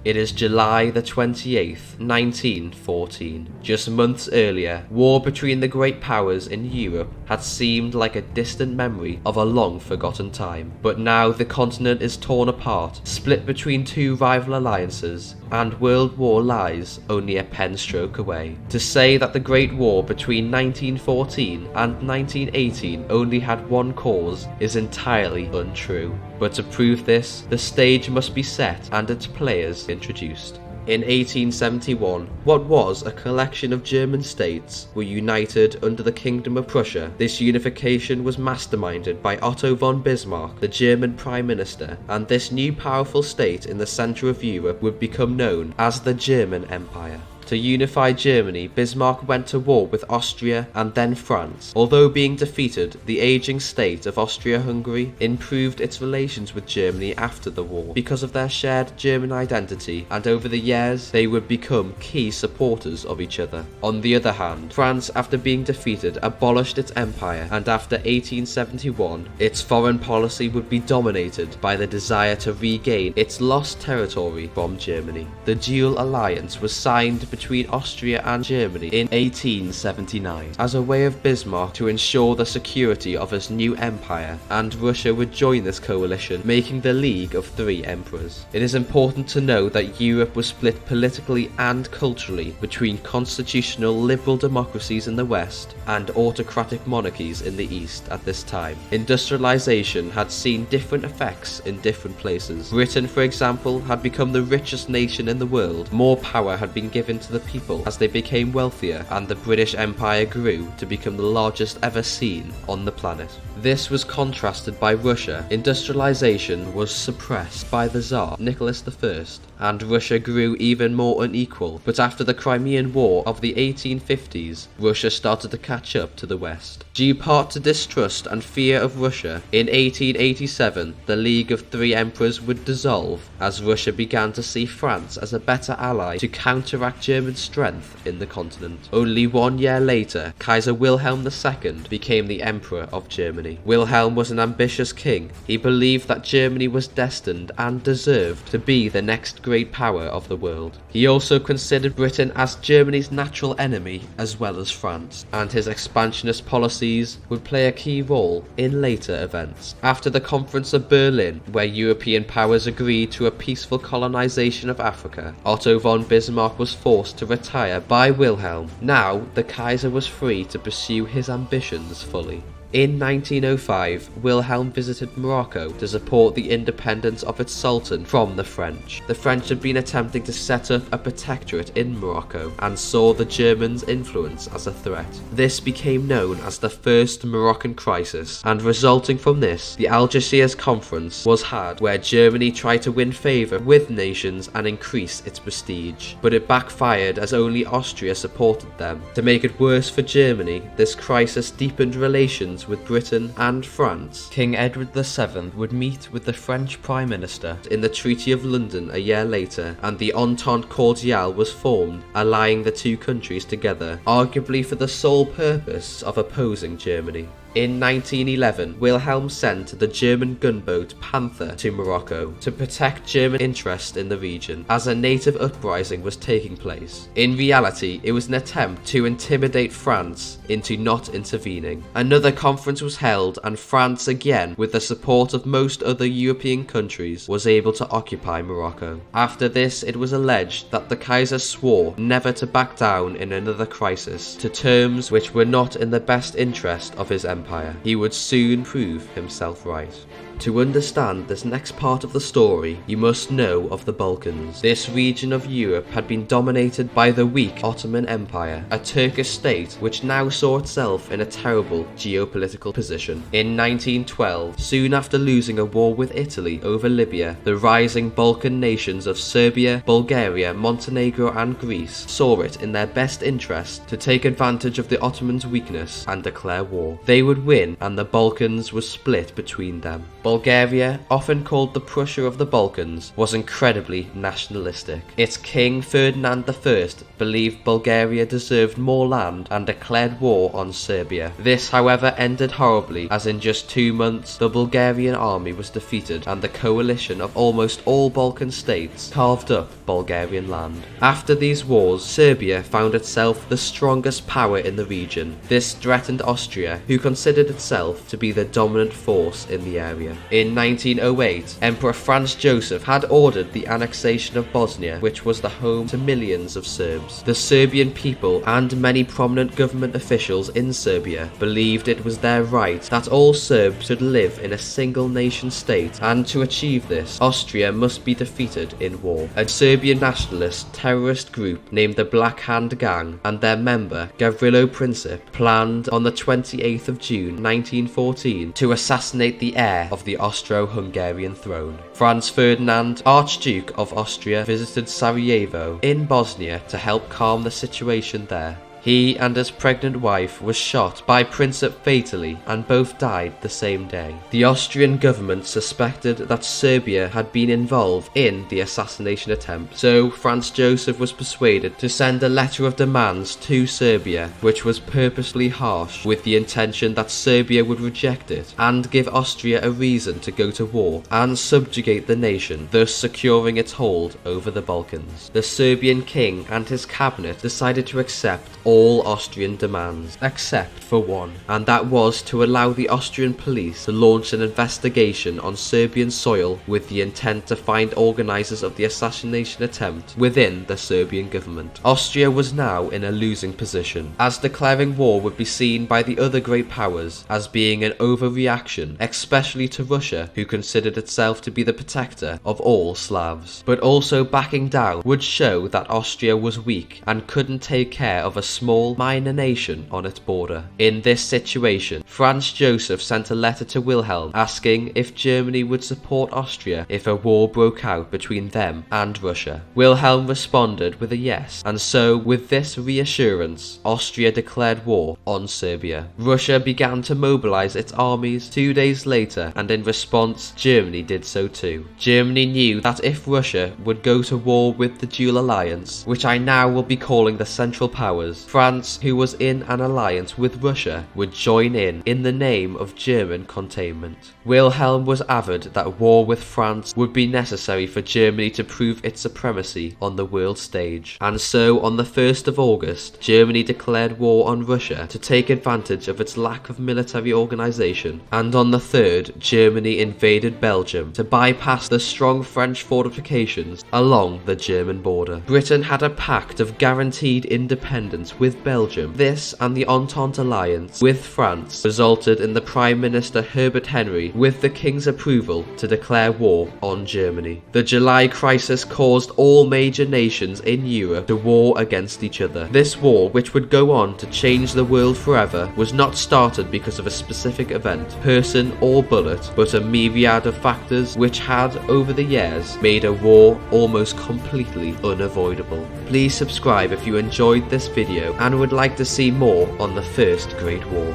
It is July the 28th, 1914. Just months earlier, war between the great powers in Europe had seemed like a distant memory of a long forgotten time. But now the continent is torn apart, split between two rival alliances, and World War lies only a pen stroke away. To say that the Great War between 1914 and 1918 only had one cause is entirely untrue. But to prove this, the stage must be set and its players introduced. In 1871, what was a collection of German states were united under the Kingdom of Prussia. This unification was masterminded by Otto von Bismarck, the German Prime Minister, and this new powerful state in the centre of Europe would become known as the German Empire. To unify Germany, Bismarck went to war with Austria and then France. Although being defeated, the aging state of Austria-Hungary improved its relations with Germany after the war because of their shared German identity, and over the years they would become key supporters of each other. On the other hand, France, after being defeated, abolished its empire, and after 1871, its foreign policy would be dominated by the desire to regain its lost territory from Germany. The dual alliance was signed between Austria and Germany in 1879 as a way of Bismarck to ensure the security of his new empire, and Russia would join this coalition, making the League of Three Emperors. It is important to know that Europe was split politically and culturally between constitutional liberal democracies in the west and autocratic monarchies in the east at this time. Industrialization had seen different effects in different places. Britain, for example, had become the richest nation in the world. More power had been given to the people as they became wealthier, and the British Empire grew to become the largest ever seen on the planet. This was contrasted by Russia. Industrialization was suppressed by the Tsar Nicholas I, and Russia grew even more unequal. But after the Crimean War of the 1850s, Russia started to catch up to the West. Due part to distrust and fear of Russia, in 1887 the League of Three Emperors would dissolve as Russia began to see France as a better ally to counteract German strength in the continent. Only 1 year later, Kaiser Wilhelm II became the Emperor of Germany. Wilhelm was an ambitious king. He believed that Germany was destined and deserved to be the next great power of the world. He also considered Britain as Germany's natural enemy as well as France, and his expansionist policies would play a key role in later events. After the Conference of Berlin, where European powers agreed to a peaceful colonization of Africa, Otto von Bismarck was forced to retire by Wilhelm. Now, the Kaiser was free to pursue his ambitions fully. In 1905, Wilhelm visited Morocco to support the independence of its Sultan from the French. The French had been attempting to set up a protectorate in Morocco and saw the Germans' influence as a threat. This became known as the First Moroccan Crisis, and resulting from this, the Algeciras Conference was had, where Germany tried to win favour with nations and increase its prestige. But it backfired as only Austria supported them. To make it worse for Germany, this crisis deepened relations with Britain and France. King Edward VII would meet with the French Prime Minister in the Treaty of London a year later, and the Entente Cordiale was formed, allying the two countries together, arguably for the sole purpose of opposing Germany. In 1911, Wilhelm sent the German gunboat Panther to Morocco to protect German interest in the region, as a native uprising was taking place. In reality, it was an attempt to intimidate France into not intervening. Another conference was held, and France, again with the support of most other European countries, was able to occupy Morocco. After this, it was alleged that the Kaiser swore never to back down in another crisis to terms which were not in the best interest of his empire. He would soon prove himself right. To understand this next part of the story, you must know of the Balkans. This region of Europe had been dominated by the weak Ottoman Empire, a Turkish state which now saw itself in a terrible geopolitical position. In 1912, soon after losing a war with Italy over Libya, the rising Balkan nations of Serbia, Bulgaria, Montenegro and Greece saw it in their best interest to take advantage of the Ottomans' weakness and declare war. They would win, and the Balkans was split between them. Bulgaria, often called the Prussia of the Balkans, was incredibly nationalistic. Its king Ferdinand I believed Bulgaria deserved more land and declared war on Serbia. This, however, ended horribly, as in just 2 months the Bulgarian army was defeated and the coalition of almost all Balkan states carved up Bulgarian land. After these wars, Serbia found itself the strongest power in the region. This threatened Austria, who considered itself to be the dominant force in the area. In 1908, Emperor Franz Joseph had ordered the annexation of Bosnia, which was the home to millions of Serbs. The Serbian people and many prominent government officials in Serbia believed it was their right that all Serbs should live in a single nation state, and to achieve this, Austria must be defeated in war. A Serbian nationalist terrorist group named the Black Hand Gang and their member Gavrilo Princip planned on the 28th of June 1914 to assassinate the heir of the Austro-Hungarian throne. Franz Ferdinand, Archduke of Austria, visited Sarajevo in Bosnia to help calm the situation there. He and his pregnant wife were shot by Princip fatally, and both died the same day. The Austrian government suspected that Serbia had been involved in the assassination attempt, so Franz Joseph was persuaded to send a letter of demands to Serbia, which was purposely harsh, with the intention that Serbia would reject it and give Austria a reason to go to war and subjugate the nation, thus securing its hold over the Balkans. The Serbian king and his cabinet decided to accept all Austrian demands, except for one, and that was to allow the Austrian police to launch an investigation on Serbian soil with the intent to find organisers of the assassination attempt within the Serbian government. Austria was now in a losing position, as declaring war would be seen by the other great powers as being an overreaction, especially to Russia, who considered itself to be the protector of all Slavs. But also backing down would show that Austria was weak and couldn't take care of a small minor nation on its border. In this situation, Franz Joseph sent a letter to Wilhelm asking if Germany would support Austria if a war broke out between them and Russia. Wilhelm responded with a yes, and so with this reassurance, Austria declared war on Serbia. Russia began to mobilize its armies 2 days later, and in response, Germany did so too. Germany knew that if Russia would go to war with the dual alliance, which I now will be calling the Central Powers, France, who was in an alliance with Russia, would join in the name of German containment. Wilhelm was avid that war with France would be necessary for Germany to prove its supremacy on the world stage, and so on the 1st of August, Germany declared war on Russia to take advantage of its lack of military organisation, and on the 3rd, Germany invaded Belgium to bypass the strong French fortifications along the German border. Britain had a pact of guaranteed independence with Belgium. This and the Entente alliance with France resulted in the Prime Minister Herbert Henry, with the King's approval, to declare war on Germany. The July Crisis caused all major nations in Europe to war against each other. This war, which would go on to change the world forever, was not started because of a specific event, person or bullet, but a myriad of factors which had, over the years, made a war almost completely unavoidable. Please subscribe if you enjoyed this video and would like to see more on the First Great War.